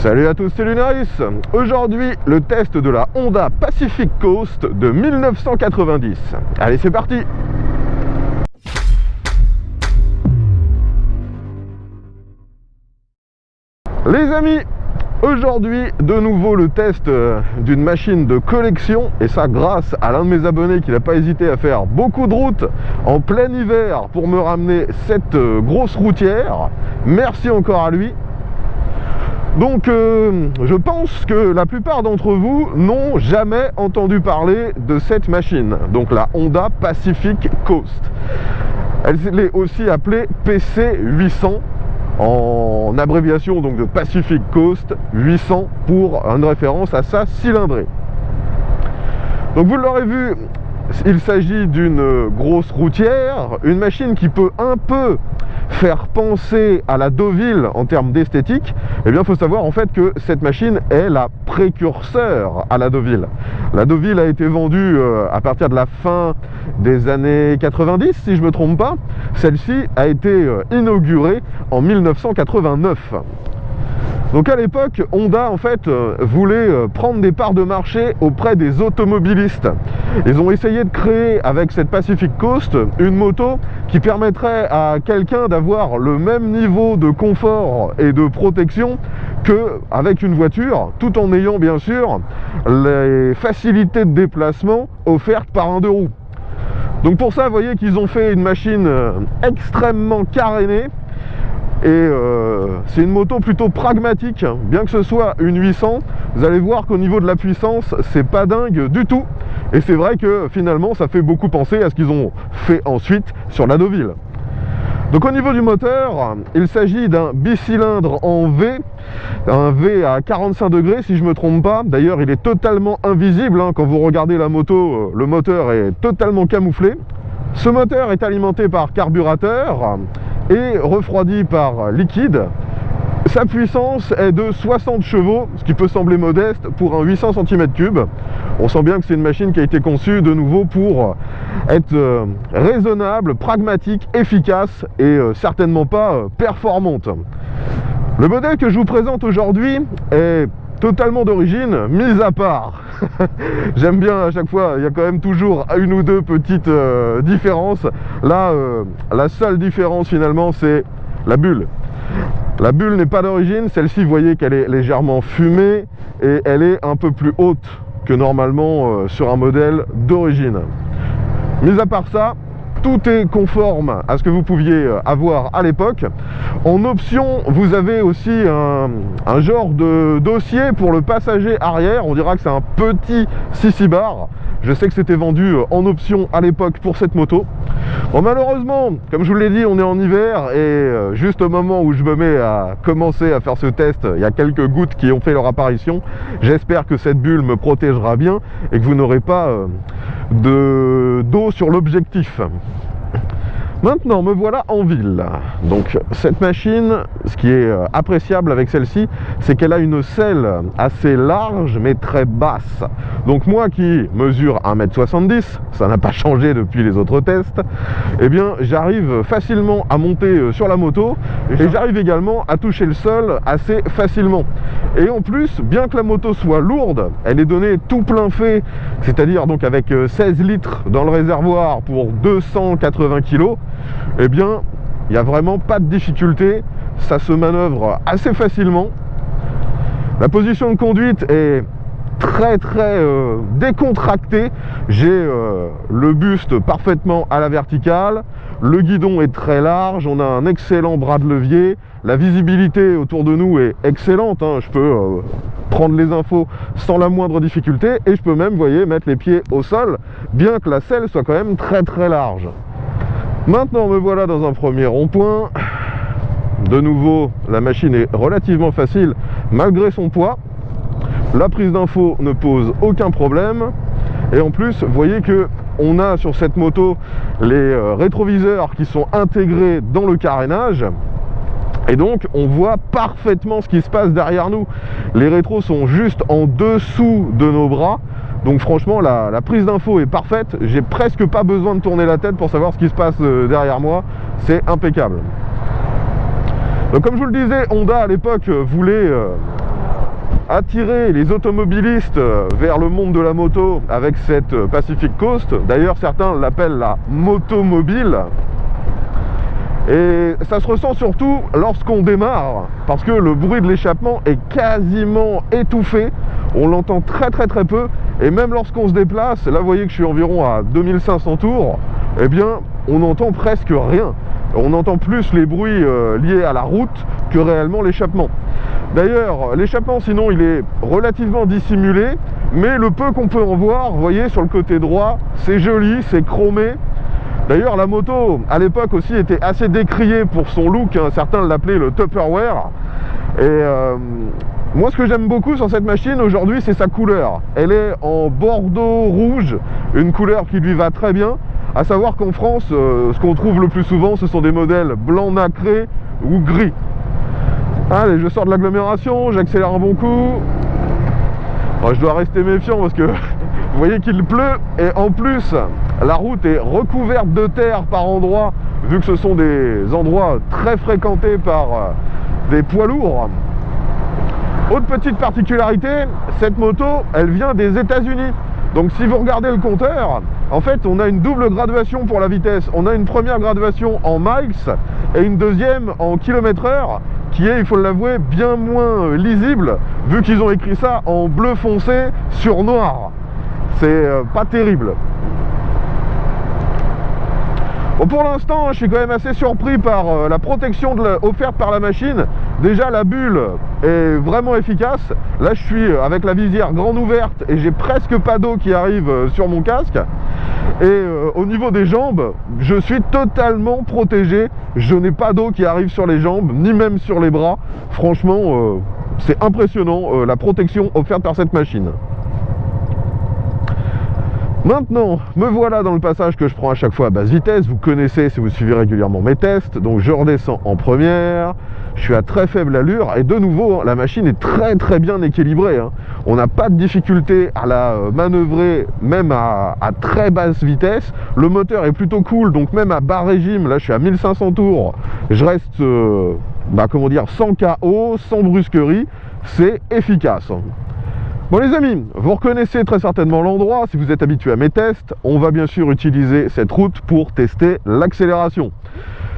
Salut à tous, c'est Lunaris. Aujourd'hui, le test de la Honda Pacific Coast de 1990. Allez, c'est parti. Les amis, aujourd'hui, de nouveau le test d'une machine de collection. Et ça grâce à l'un de mes abonnés qui n'a pas hésité à faire beaucoup de routes en plein hiver pour me ramener cette grosse routière. Merci encore à lui. Donc je pense que la plupart d'entre vous n'ont jamais entendu parler de cette machine, donc la Honda Pacific Coast. Elle est aussi appelée PC800 en abréviation donc de Pacific Coast 800 pour une référence à sa cylindrée. Donc vous l'aurez vu, il s'agit d'une grosse routière, une machine qui peut un peu faire penser à la Deauville en termes d'esthétique. Eh bien, il faut savoir en fait que cette machine est la précurseur à la Deauville. La Deauville a été vendue à partir de la fin des années 90, si je ne me trompe pas. Celle-ci a été inaugurée en 1989. Donc à l'époque, Honda en fait voulait prendre des parts de marché auprès des automobilistes. Ils ont essayé de créer avec cette Pacific Coast une moto qui permettrait à quelqu'un d'avoir le même niveau de confort et de protection qu'avec une voiture, tout en ayant bien sûr les facilités de déplacement offertes par un deux roues. Donc pour ça, vous voyez qu'ils ont fait une machine extrêmement carénée. Et c'est une moto plutôt pragmatique, bien que ce soit une 800, vous allez voir qu'au niveau de la puissance, c'est pas dingue du tout. Et c'est vrai que finalement, ça fait beaucoup penser à ce qu'ils ont fait ensuite sur la Deauville. Donc au niveau du moteur, il s'agit d'un bicylindre en V, un V à 45 degrés si je ne me trompe pas. D'ailleurs, il est totalement invisible, hein. Quand vous regardez la moto, le moteur est totalement camouflé. Ce moteur est alimenté par carburateur et refroidi par liquide. Sa puissance est de 60 chevaux, ce qui peut sembler modeste pour un 800 cm3. On sent bien que c'est une machine qui a été conçue de nouveau pour être raisonnable, pragmatique, efficace et certainement pas performante. Le modèle que je vous présente aujourd'hui est totalement d'origine, mis à part. J'aime bien à chaque fois, il y a quand même toujours une ou deux petites différences. Là, la seule différence finalement, c'est la bulle. La bulle n'est pas d'origine, celle-ci, vous voyez qu'elle est légèrement fumée et elle est un peu plus haute que normalement sur un modèle d'origine. Mis à part ça, tout est conforme à ce que vous pouviez avoir à l'époque. En option, vous avez aussi un genre de dossier pour le passager arrière. On dira que c'est un petit 6 bar. Je sais que c'était vendu en option à l'époque pour cette moto. Bon, malheureusement, comme je vous l'ai dit, on est en hiver et juste au moment où je me mets à commencer à faire ce test, il y a quelques gouttes qui ont fait leur apparition. J'espère que cette bulle me protégera bien et que vous n'aurez pas d'eau sur l'objectif. Maintenant, me voilà en ville. Donc cette machine, ce qui est appréciable avec celle-ci, c'est qu'elle a une selle assez large mais très basse. Donc moi qui mesure 1,70 m, ça n'a pas changé depuis les autres tests, eh bien j'arrive facilement à monter sur la moto et j'arrive également à toucher le sol assez facilement. Et en plus, bien que la moto soit lourde, elle est donnée tout plein fait, c'est-à-dire donc avec 16 litres dans le réservoir pour 280 kg. Eh bien, il n'y a vraiment pas de difficulté, ça se manœuvre assez facilement. La position de conduite est très décontractée. J'ai le buste parfaitement à la verticale, le guidon est très large, on a un excellent bras de levier, la visibilité autour de nous est excellente, hein. Je peux prendre les infos sans la moindre difficulté et je peux même, vous voyez, mettre les pieds au sol, bien que la selle soit quand même très large. Maintenant, me voilà dans un premier rond-point. De nouveau, la machine est relativement facile malgré son poids. La prise d'info ne pose aucun problème. Et en plus, vous voyez que on a sur cette moto les rétroviseurs qui sont intégrés dans le carénage. Et donc, on voit parfaitement ce qui se passe derrière nous. Les rétros sont juste en dessous de nos bras. Donc franchement, la prise d'info est parfaite. J'ai presque pas besoin de tourner la tête pour savoir ce qui se passe derrière moi. C'est impeccable. Donc comme je vous le disais, Honda à l'époque voulait attirer les automobilistes vers le monde de la moto avec cette Pacific Coast. D'ailleurs, certains l'appellent la motomobile. Et ça se ressent surtout lorsqu'on démarre, parce que le bruit de l'échappement est quasiment étouffé. On l'entend très peu. Et même lorsqu'on se déplace, là vous voyez que je suis environ à 2500 tours, eh bien on n'entend presque rien. On entend plus les bruits liés à la route que réellement l'échappement. D'ailleurs, l'échappement sinon il est relativement dissimulé, mais le peu qu'on peut en voir, vous voyez sur le côté droit, c'est joli, c'est chromé. D'ailleurs la moto à l'époque aussi était assez décriée pour son look, hein. Certains l'appelaient le Tupperware. Et moi ce que j'aime beaucoup sur cette machine aujourd'hui, c'est sa couleur. Elle est en bordeaux rouge, une couleur qui lui va très bien. À savoir qu'en France, ce qu'on trouve le plus souvent, ce sont des modèles blanc nacré ou gris. Allez, je sors de l'agglomération, j'accélère un bon coup. Alors, je dois rester méfiant parce que vous voyez qu'il pleut et en plus la route est recouverte de terre par endroits, vu que ce sont des endroits très fréquentés par des poids lourds. Autre petite particularité, cette moto elle vient des États-Unis. Donc si vous regardez le compteur, en fait on a une double graduation pour la vitesse. On a une première graduation en miles et une deuxième en km/h, qui est, il faut l'avouer, bien moins lisible, vu qu'ils ont écrit ça en bleu foncé sur noir. C'est pas terrible. Bon, pour l'instant, je suis quand même assez surpris par la protection offerte par la machine. Déjà, la bulle est vraiment efficace. Là, je suis avec la visière grande ouverte et j'ai presque pas d'eau qui arrive sur mon casque. Et au niveau des jambes, je suis totalement protégé. Je n'ai pas d'eau qui arrive sur les jambes, ni même sur les bras. Franchement, c'est impressionnant la protection offerte par cette machine. Maintenant, me voilà dans le passage que je prends à chaque fois à basse vitesse. Vous connaissez si vous suivez régulièrement mes tests. Donc je redescends en première. Je suis à très faible allure et de nouveau, la machine est très bien équilibrée. On n'a pas de difficulté à la manœuvrer, même à très basse vitesse. Le moteur est plutôt cool, donc même à bas régime, là je suis à 1500 tours, je reste comment dire, sans KO, sans brusquerie. C'est efficace. Bon les amis, vous reconnaissez très certainement l'endroit. Si vous êtes habitué à mes tests, on va bien sûr utiliser cette route pour tester l'accélération.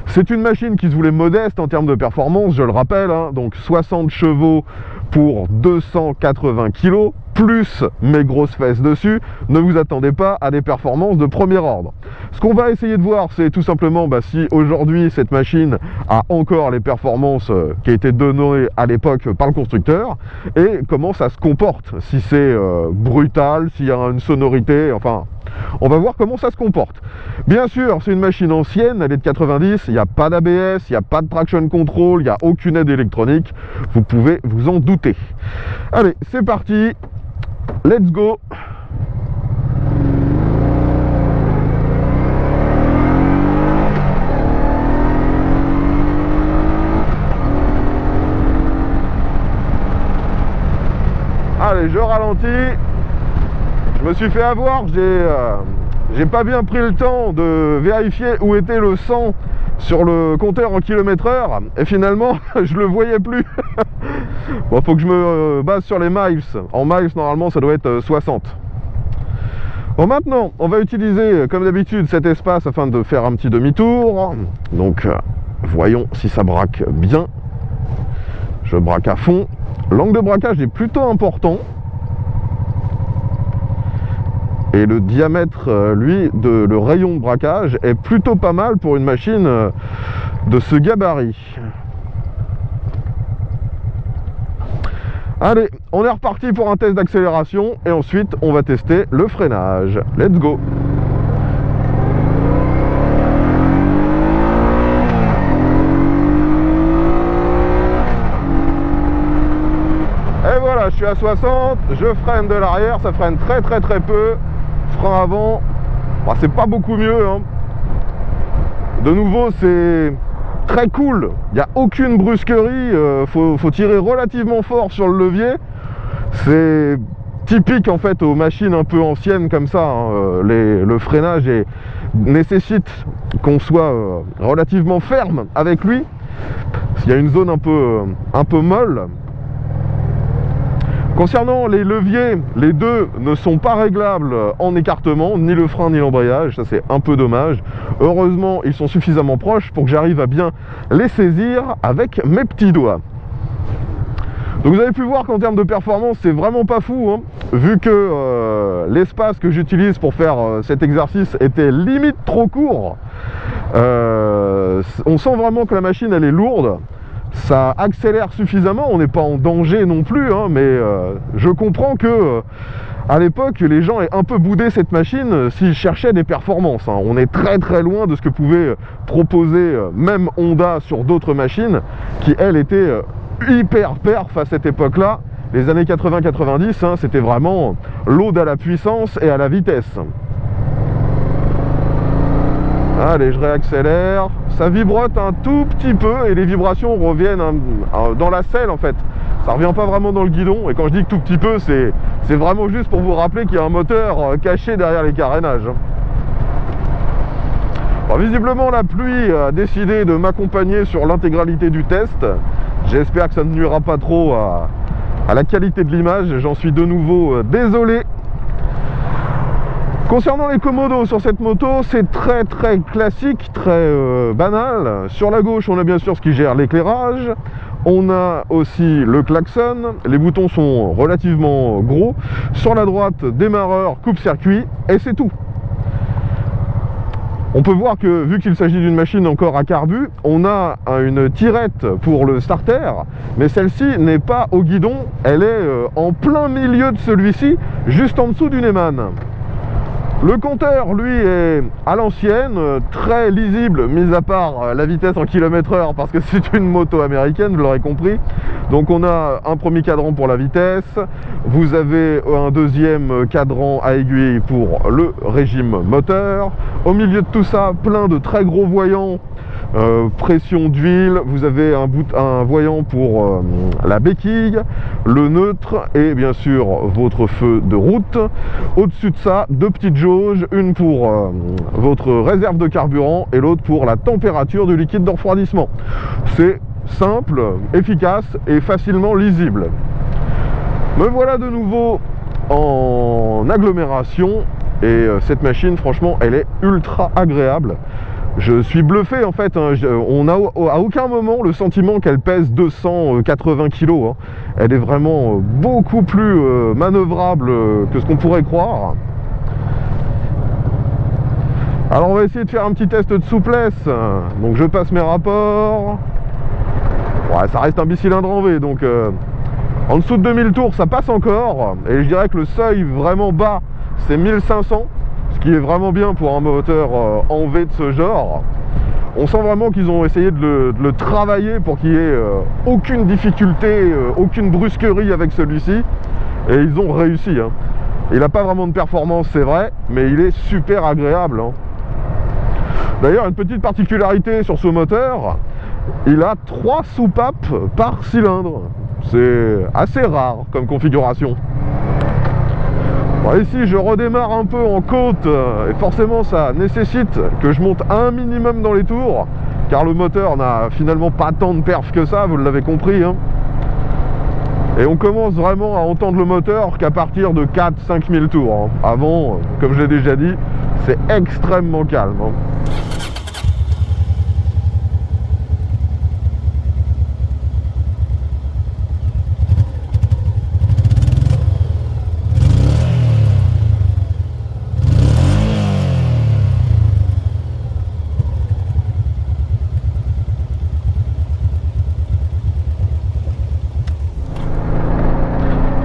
C'est une machine qui se voulait modeste en termes de performance, je le rappelle, donc 60 chevaux pour 280 kg, plus mes grosses fesses dessus. Ne vous attendez pas à des performances de premier ordre. Ce qu'on va essayer de voir, c'est tout simplement si aujourd'hui cette machine a encore les performances qui étaient données à l'époque par le constructeur, et comment ça se comporte, si c'est brutal, s'il y a une sonorité, enfin... On va voir comment ça se comporte. Bien sûr, c'est une machine ancienne, elle est de 90, il n'y a pas d'ABS, il n'y a pas de traction control, il n'y a aucune aide électronique, vous pouvez vous en douter. Allez, c'est parti, let's go. Allez, je ralentis. Je me suis fait avoir, j'ai pas bien pris le temps de vérifier où était le 100 sur le compteur en km/h et finalement je le voyais plus. Bon, faut que je me base sur les miles. En miles, normalement, ça doit être 60. Bon, maintenant, on va utiliser comme d'habitude cet espace afin de faire un petit demi-tour. Donc, voyons si ça braque bien. Je braque à fond. L'angle de braquage est plutôt important. Et le diamètre, lui, le rayon de braquage est plutôt pas mal pour une machine de ce gabarit. Allez, on est reparti pour un test d'accélération et ensuite on va tester le freinage. Let's go! Et voilà, je suis à 60, je freine de l'arrière, ça freine très peu. Frein avant, c'est pas beaucoup mieux. De nouveau, c'est très cool. Il n'y a aucune brusquerie. Faut tirer relativement fort sur le levier. C'est typique en fait aux machines un peu anciennes comme ça. Le freinage nécessite qu'on soit relativement ferme avec lui. Il y a une zone un peu molle. Concernant les leviers, les deux ne sont pas réglables en écartement, ni le frein ni l'embrayage, ça c'est un peu dommage. Heureusement, ils sont suffisamment proches pour que j'arrive à bien les saisir avec mes petits doigts. Donc vous avez pu voir qu'en termes de performance, c'est vraiment pas fou, hein, vu que l'espace que j'utilise pour faire cet exercice était limite trop court. On sent vraiment que la machine elle est lourde. Ça accélère suffisamment, on n'est pas en danger non plus, hein, mais je comprends que à l'époque les gens aient un peu boudé cette machine s'ils cherchaient des performances, hein. On est très très loin de ce que pouvait proposer même Honda sur d'autres machines qui elles étaient hyper perf à cette époque là. Les années 80-90, hein, c'était vraiment l'ode à la puissance et à la vitesse. Allez, je réaccélère, ça vibrote un tout petit peu et les vibrations reviennent dans la selle en fait. Ça revient pas vraiment dans le guidon, et quand je dis que tout petit peu, c'est vraiment juste pour vous rappeler qu'il y a un moteur caché derrière les carénages. Alors, visiblement la pluie a décidé de m'accompagner sur l'intégralité du test. J'espère que ça ne nuira pas trop à la qualité de l'image, j'en suis de nouveau désolé. Concernant les commodos sur cette moto, c'est très très classique, très banal. Sur la gauche, on a bien sûr ce qui gère l'éclairage. On a aussi le klaxon. Les boutons sont relativement gros. Sur la droite, démarreur, coupe-circuit, et c'est tout. On peut voir que, vu qu'il s'agit d'une machine encore à carbu, on a une tirette pour le starter, mais celle-ci n'est pas au guidon, elle est en plein milieu de celui-ci, juste en dessous du Neyman. Le compteur, lui, est à l'ancienne, très lisible, mis à part la vitesse en km/h, parce que c'est une moto américaine, vous l'aurez compris. Donc on a un premier cadran pour la vitesse, vous avez un deuxième cadran à aiguille pour le régime moteur. Au milieu de tout ça, plein de très gros voyants, pression d'huile, vous avez un voyant pour la béquille, le neutre et bien sûr votre feu de route. Au-dessus de ça, deux petites jauges, une pour votre réserve de carburant et l'autre pour la température du liquide de refroidissement. C'est simple, efficace et facilement lisible. Me voilà de nouveau en agglomération et cette machine, franchement, elle est ultra agréable. Je suis bluffé en fait, hein. On n'a à aucun moment le sentiment qu'elle pèse 280 kg, hein. Elle est vraiment beaucoup plus manœuvrable que ce qu'on pourrait croire. Alors on va essayer de faire un petit test de souplesse. Donc je passe mes rapports. Ouais, ça reste un bicylindre en V, donc en dessous de 2000 tours ça passe encore. Et je dirais que le seuil vraiment bas c'est 1500. Ce qui est vraiment bien pour un moteur en V de ce genre. On sent vraiment qu'ils ont essayé de le travailler pour qu'il n'y ait aucune difficulté, aucune brusquerie avec celui-ci. Et ils ont réussi, hein. Il n'a pas vraiment de performance, c'est vrai, mais il est super agréable, hein. D'ailleurs, une petite particularité sur ce moteur, il a 3 soupapes par cylindre. C'est assez rare comme configuration. Bon, ici je redémarre un peu en côte et forcément ça nécessite que je monte un minimum dans les tours car le moteur n'a finalement pas tant de perf que ça, vous l'avez compris, hein. Et on commence vraiment à entendre le moteur qu'à partir de 4-5 000 tours, hein. Avant, comme je l'ai déjà dit, c'est extrêmement calme, hein.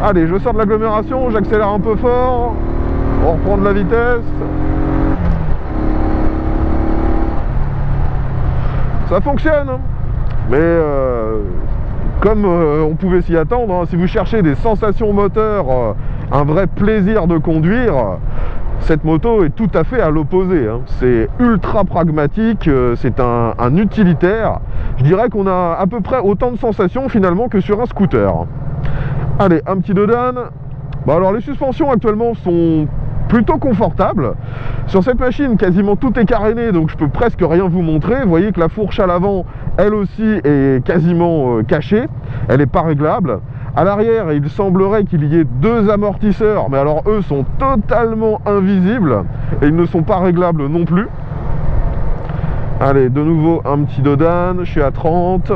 Allez, je sors de l'agglomération, j'accélère un peu fort, on reprend de la vitesse. Ça fonctionne, hein. Mais comme on pouvait s'y attendre, hein, si vous cherchez des sensations moteur, un vrai plaisir de conduire, cette moto est tout à fait à l'opposé, hein. C'est ultra pragmatique, c'est un utilitaire. Je dirais qu'on a à peu près autant de sensations finalement que sur un scooter. Allez, un petit dodan. Bon, alors les suspensions actuellement sont plutôt confortables. Sur cette machine, quasiment tout est caréné, donc je peux presque rien vous montrer. Vous voyez que la fourche à l'avant, elle aussi, est quasiment cachée. Elle n'est pas réglable. À l'arrière, il semblerait qu'il y ait 2 amortisseurs, mais alors eux sont totalement invisibles et ils ne sont pas réglables non plus. Allez, de nouveau un petit dodane, je suis à 30.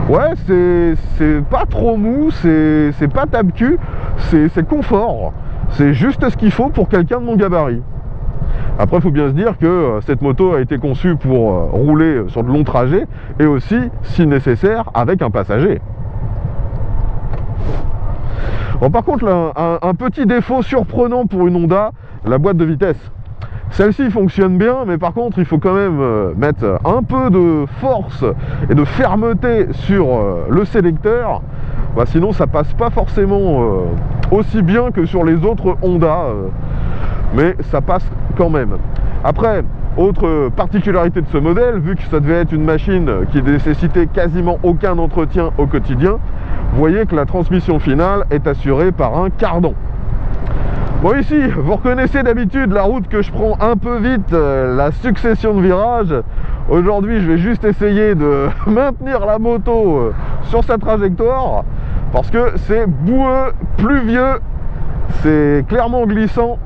Ouais, c'est pas trop mou, c'est pas tape-cul, c'est confort. C'est juste ce qu'il faut pour quelqu'un de mon gabarit. Après, il faut bien se dire que cette moto a été conçue pour rouler sur de longs trajets et aussi, si nécessaire, avec un passager. Bon, par contre, là, un petit défaut surprenant pour une Honda, la boîte de vitesse. Celle-ci fonctionne bien, mais par contre, il faut quand même mettre un peu de force et de fermeté sur le sélecteur. Bah, sinon, ça passe pas forcément aussi bien que sur les autres Honda, mais ça passe quand même. Après, autre particularité de ce modèle, vu que ça devait être une machine qui nécessitait quasiment aucun entretien au quotidien, vous voyez que la transmission finale est assurée par un cardan. Bon, ici, vous reconnaissez d'habitude la route que je prends un peu vite, la succession de virages. Aujourd'hui, je vais juste essayer de maintenir la moto sur sa trajectoire parce que c'est boueux, pluvieux, c'est clairement glissant.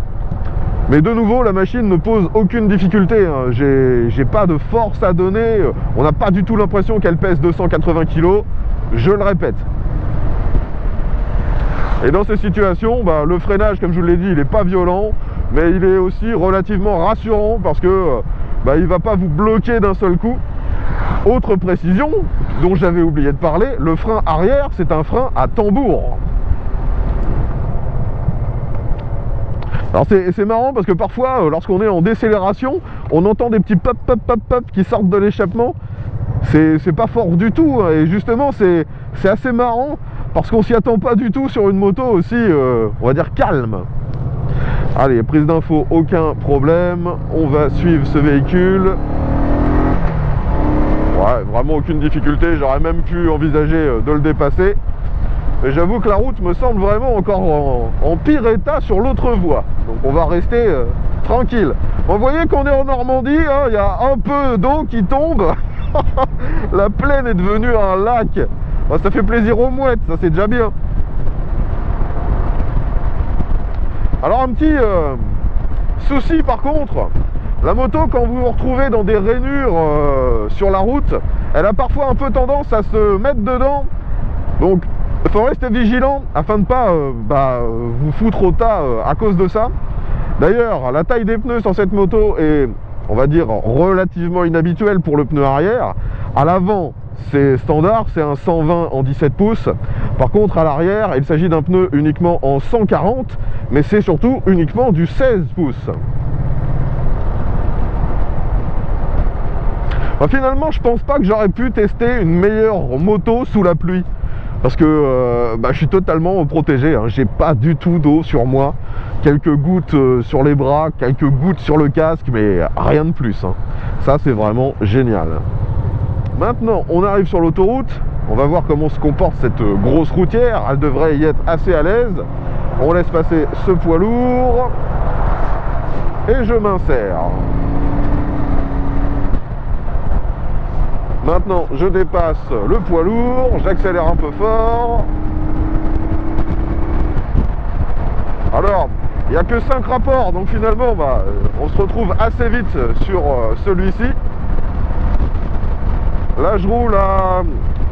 Mais de nouveau, la machine ne pose aucune difficulté, hein. J'ai pas de force à donner, on n'a pas du tout l'impression qu'elle pèse 280 kg, je le répète. Et dans ces situations, bah, le freinage, comme je vous l'ai dit, il n'est pas violent, mais il est aussi relativement rassurant parce que bah, il ne va pas vous bloquer d'un seul coup. Autre précision, dont j'avais oublié de parler, le frein arrière, c'est un frein à tambour. Alors c'est marrant parce que parfois, lorsqu'on est en décélération, on entend des petits pop pop pop pop qui sortent de l'échappement. C'est pas fort du tout, hein, et justement c'est assez marrant parce qu'on s'y attend pas du tout sur une moto aussi, on va dire calme. Allez, prise d'info, aucun problème, on va suivre ce véhicule. Ouais, vraiment aucune difficulté, j'aurais même pu envisager de le dépasser. Mais j'avoue que la route me semble vraiment encore en pire état sur l'autre voie. Donc on va rester tranquille. Bon, vous voyez qu'on est en Normandie, hein, il y a un peu d'eau qui tombe. La plaine est devenue un lac. Bon, ça fait plaisir aux mouettes, ça c'est déjà bien. Alors un petit souci par contre, la moto quand vous vous retrouvez dans des rainures sur la route, elle a parfois un peu tendance à se mettre dedans. Donc il faut rester vigilant afin de ne pas vous foutre au tas à cause de ça. D'ailleurs, la taille des pneus sur cette moto est, on va dire, relativement inhabituelle pour le pneu arrière. À l'avant, c'est standard, c'est un 120 en 17 pouces. Par contre, à l'arrière, il s'agit d'un pneu uniquement en 140, mais c'est surtout uniquement du 16 pouces. Finalement, je pense pas que j'aurais pu tester une meilleure moto sous la pluie. Parce que je suis totalement protégé, hein. J'ai pas du tout d'eau sur moi. Quelques gouttes sur les bras, quelques gouttes sur le casque, mais rien de plus, hein. Ça, c'est vraiment génial. Maintenant, on arrive sur l'autoroute. On va voir comment se comporte cette grosse routière. Elle devrait y être assez à l'aise. On laisse passer ce poids lourd. Et je m'insère. Maintenant, je dépasse le poids lourd, j'accélère un peu fort. Alors, il n'y a que 5 rapports, donc finalement, on se retrouve assez vite sur celui-ci. Là, je roule à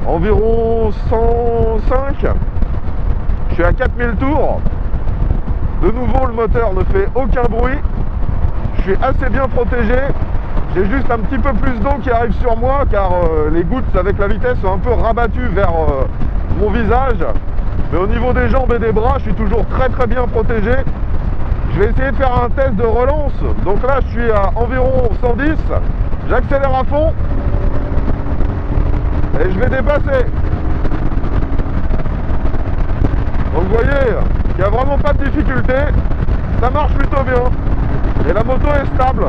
environ 105. Je suis à 4000 tours. De nouveau, le moteur ne fait aucun bruit. Je suis assez bien protégé. J'ai juste un petit peu plus d'eau qui arrive sur moi car les gouttes avec la vitesse sont un peu rabattues vers mon visage. Mais au niveau des jambes et des bras, je suis toujours très très bien protégé. Je vais essayer de faire un test de relance. Donc là, je suis à environ 110. J'accélère à fond. Et je vais dépasser. Donc vous voyez, il n'y a vraiment pas de difficulté. Ça marche plutôt bien. Et la moto est stable.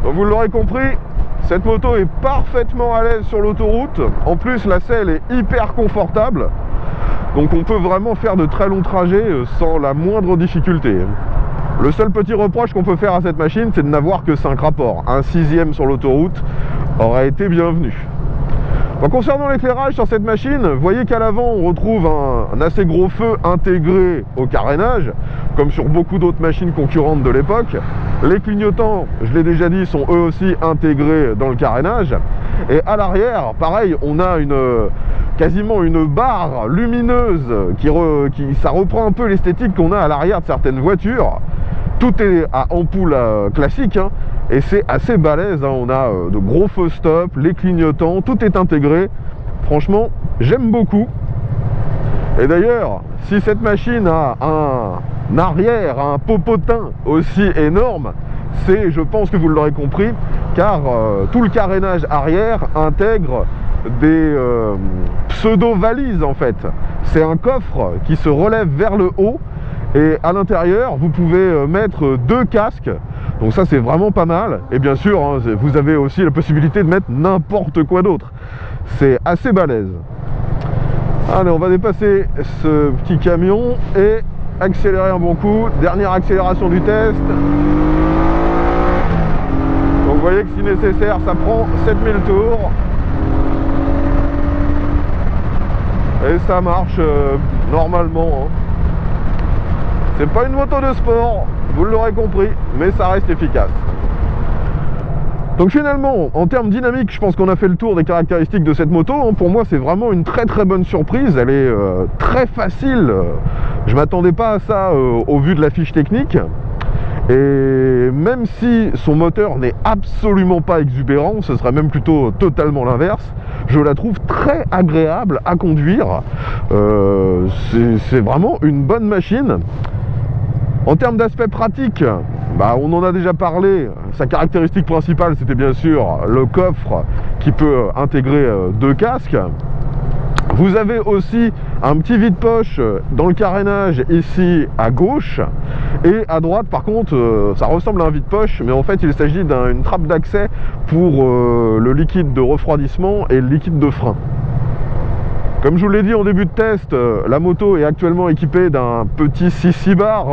Donc vous l'aurez compris, cette moto est parfaitement à l'aise sur l'autoroute. En plus, la selle est hyper confortable. Donc on peut vraiment faire de très longs trajets sans la moindre difficulté. Le seul petit reproche qu'on peut faire à cette machine, c'est de n'avoir que 5 rapports. Un 6e sur l'autoroute aurait été bienvenu. Donc, concernant l'éclairage sur cette machine, vous voyez qu'à l'avant on retrouve un assez gros feu intégré au carénage, comme sur beaucoup d'autres machines concurrentes de l'époque. Les clignotants, je l'ai déjà dit, sont eux aussi intégrés dans le carénage. Et à l'arrière, pareil, on a quasiment une barre lumineuse ça reprend un peu l'esthétique qu'on a à l'arrière de certaines voitures. Tout est à ampoule classique, hein, et c'est assez balèze, hein. On a de gros feux stop, les clignotants, tout est intégré. Franchement, j'aime beaucoup. Et d'ailleurs, si cette machine a un arrière, un popotin aussi énorme, c'est, je pense que vous l'aurez compris, car tout le carénage arrière intègre des pseudo-valises en fait. C'est un coffre qui se relève vers le haut. Et à l'intérieur, vous pouvez mettre 2 casques. Donc ça, c'est vraiment pas mal. Et bien sûr, hein, vous avez aussi la possibilité de mettre n'importe quoi d'autre. C'est assez balèze. Allez, on va dépasser ce petit camion et accélérer un bon coup. Dernière accélération du test. Donc vous voyez que si nécessaire, ça prend 7000 tours. Et ça marche normalement, hein. C'est pas une moto de sport, vous l'aurez compris, mais ça reste efficace. Donc finalement, en termes dynamiques, je pense qu'on a fait le tour des caractéristiques de cette moto. Pour moi, c'est vraiment une très très bonne surprise. Elle est très facile. Je m'attendais pas à ça au vu de la fiche technique. Et même si son moteur n'est absolument pas exubérant, ce serait même plutôt totalement l'inverse, je la trouve très agréable à conduire. C'est vraiment une bonne machine. En termes d'aspect pratique, on en a déjà parlé. Sa caractéristique principale, c'était bien sûr le coffre qui peut intégrer 2 casques. Vous avez aussi un petit vide-poche dans le carénage ici à gauche, et à droite par contre ça ressemble à un vide-poche, mais en fait il s'agit d'une trappe d'accès pour le liquide de refroidissement et le liquide de frein. Comme je vous l'ai dit en début de test, la moto est actuellement équipée d'un petit 6 bar,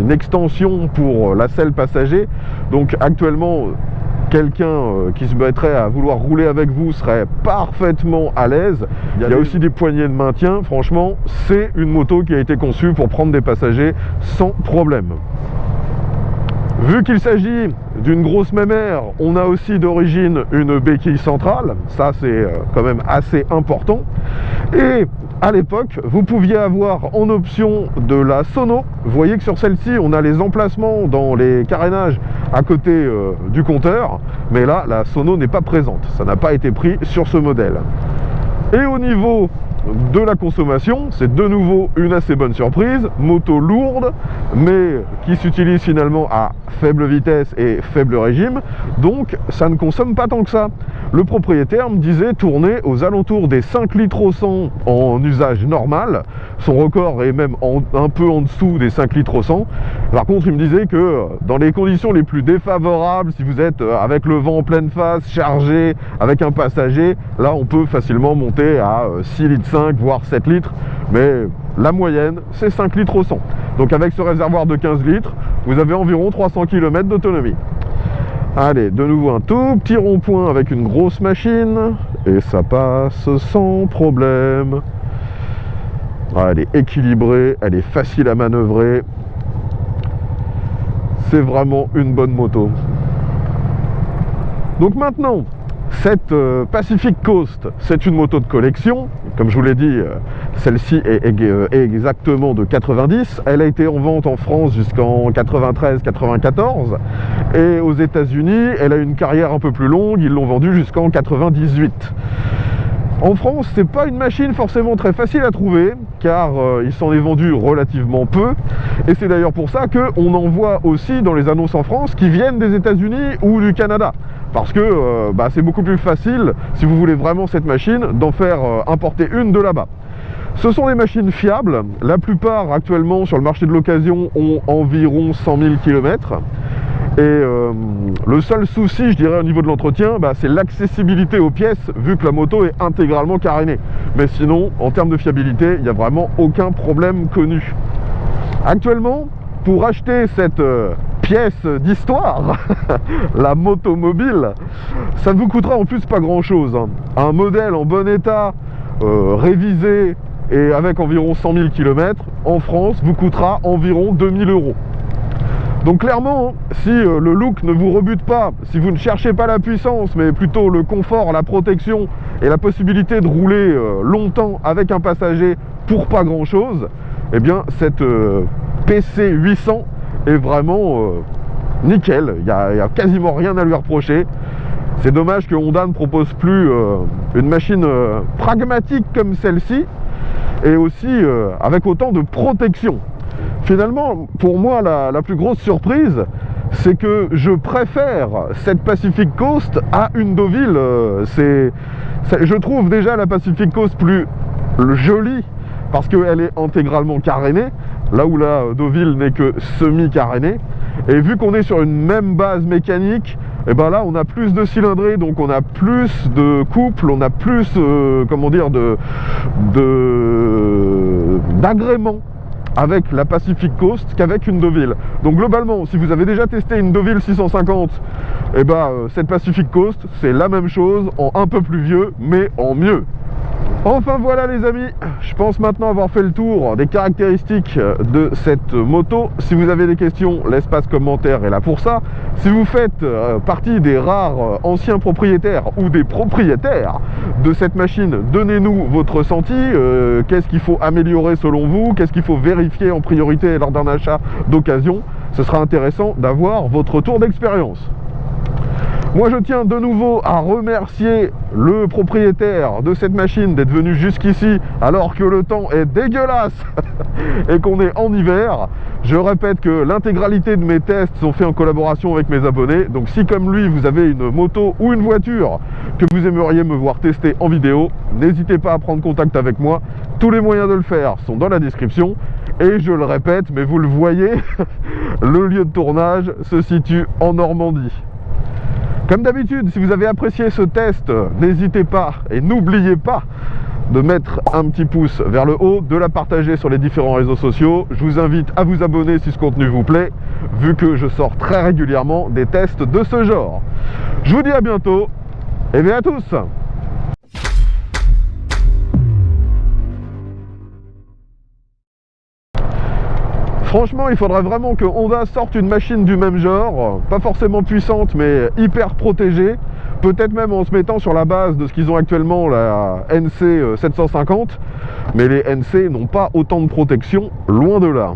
une extension pour la selle passager. Donc actuellement, quelqu'un qui se mettrait à vouloir rouler avec vous serait parfaitement à l'aise. Il y a aussi des poignées de maintien. Franchement, c'est une moto qui a été conçue pour prendre des passagers sans problème. Vu qu'il s'agit d'une grosse mémère, on a aussi d'origine une béquille centrale. Ça, c'est quand même assez important. Et à l'époque, vous pouviez avoir en option de la sono. Vous voyez que sur celle-ci, on a les emplacements dans les carénages à côté du compteur. Mais là, la sono n'est pas présente. Ça n'a pas été pris sur ce modèle. Et au niveau de la consommation, c'est de nouveau une assez bonne surprise. Moto lourde, mais qui s'utilise finalement à faible vitesse et faible régime, donc ça ne consomme pas tant que ça. Le propriétaire me disait tourner aux alentours des 5 litres au 100 en usage normal. Son record est même un peu en dessous des 5 litres au 100. Par contre, il me disait que dans les conditions les plus défavorables, si vous êtes avec le vent en pleine face, chargé, avec un passager, là on peut facilement monter à 6 litres 5, voire 7 litres. Mais la moyenne, c'est 5 litres au 100. Donc avec ce réservoir de 15 litres, vous avez environ 300 km d'autonomie. Allez, de nouveau un tout petit rond-point avec une grosse machine, et ça passe sans problème. Elle est équilibrée, elle est facile à manœuvrer. C'est vraiment une bonne moto. Donc maintenant, cette Pacific Coast, c'est une moto de collection. Comme je vous l'ai dit, celle-ci est exactement de 90. Elle a été en vente en France jusqu'en 93-94. Et aux États-Unis, elle a une carrière un peu plus longue. Ils l'ont vendue jusqu'en 98. En France, c'est pas une machine forcément très facile à trouver, car il s'en est vendu relativement peu. Et c'est d'ailleurs pour ça qu'on en voit aussi dans les annonces en France qui viennent des États-Unis ou du Canada. Parce que c'est beaucoup plus facile, si vous voulez vraiment cette machine, d'en faire importer une de là-bas. Ce sont des machines fiables. La plupart actuellement sur le marché de l'occasion ont environ 100 000 km. Et le seul souci, je dirais, au niveau de l'entretien, c'est l'accessibilité aux pièces, vu que la moto est intégralement carénée. Mais sinon, en termes de fiabilité, il n'y a vraiment aucun problème connu. Actuellement, pour acheter cette pièce d'histoire, la motomobile, ça ne vous coûtera en plus pas grand chose, hein. Un modèle en bon état, révisé et avec environ 100 000 km en France vous coûtera environ 2000 €. Donc clairement, si le look ne vous rebute pas, si vous ne cherchez pas la puissance mais plutôt le confort, la protection et la possibilité de rouler longtemps avec un passager pour pas grand chose, eh bien cette PC 800 est vraiment nickel. Il n'y a quasiment rien à lui reprocher. C'est dommage que Honda ne propose plus une machine pragmatique comme celle-ci et aussi avec autant de protection. Finalement, pour moi, la plus grosse surprise, c'est que je préfère cette Pacific Coast à une Deauville. Je trouve déjà la Pacific Coast plus jolie parce qu'elle est intégralement carénée, là où la Deauville n'est que semi-carénée. Et vu qu'on est sur une même base mécanique, et ben là on a plus de cylindrée, donc on a plus de couple, on a plus comment dire d'agrément avec la Pacific Coast qu'avec une Deauville. Donc globalement, si vous avez déjà testé une Deauville 650, et ben cette Pacific Coast c'est la même chose en un peu plus vieux mais en mieux. Enfin voilà les amis, je pense maintenant avoir fait le tour des caractéristiques de cette moto. Si vous avez des questions, l'espace commentaire est là pour ça. Si vous faites partie des rares anciens propriétaires ou des propriétaires de cette machine, donnez-nous votre ressenti. Qu'est-ce qu'il faut améliorer selon vous? Qu'est-ce qu'il faut vérifier en priorité lors d'un achat d'occasion? Ce sera intéressant d'avoir votre retour d'expérience. Moi je tiens de nouveau à remercier le propriétaire de cette machine d'être venu jusqu'ici alors que le temps est dégueulasse et qu'on est en hiver. Je répète que l'intégralité de mes tests sont faits en collaboration avec mes abonnés. Donc si comme lui vous avez une moto ou une voiture que vous aimeriez me voir tester en vidéo, n'hésitez pas à prendre contact avec moi. Tous les moyens de le faire sont dans la description. Et je le répète, mais vous le voyez, le lieu de tournage se situe en Normandie. Comme d'habitude, si vous avez apprécié ce test, n'hésitez pas et n'oubliez pas de mettre un petit pouce vers le haut, de la partager sur les différents réseaux sociaux. Je vous invite à vous abonner si ce contenu vous plaît, vu que je sors très régulièrement des tests de ce genre. Je vous dis à bientôt, et bien à tous. Franchement, il faudrait vraiment que Honda sorte une machine du même genre, pas forcément puissante, mais hyper protégée, peut-être même en se mettant sur la base de ce qu'ils ont actuellement, la NC 750, mais les NC n'ont pas autant de protection, loin de là.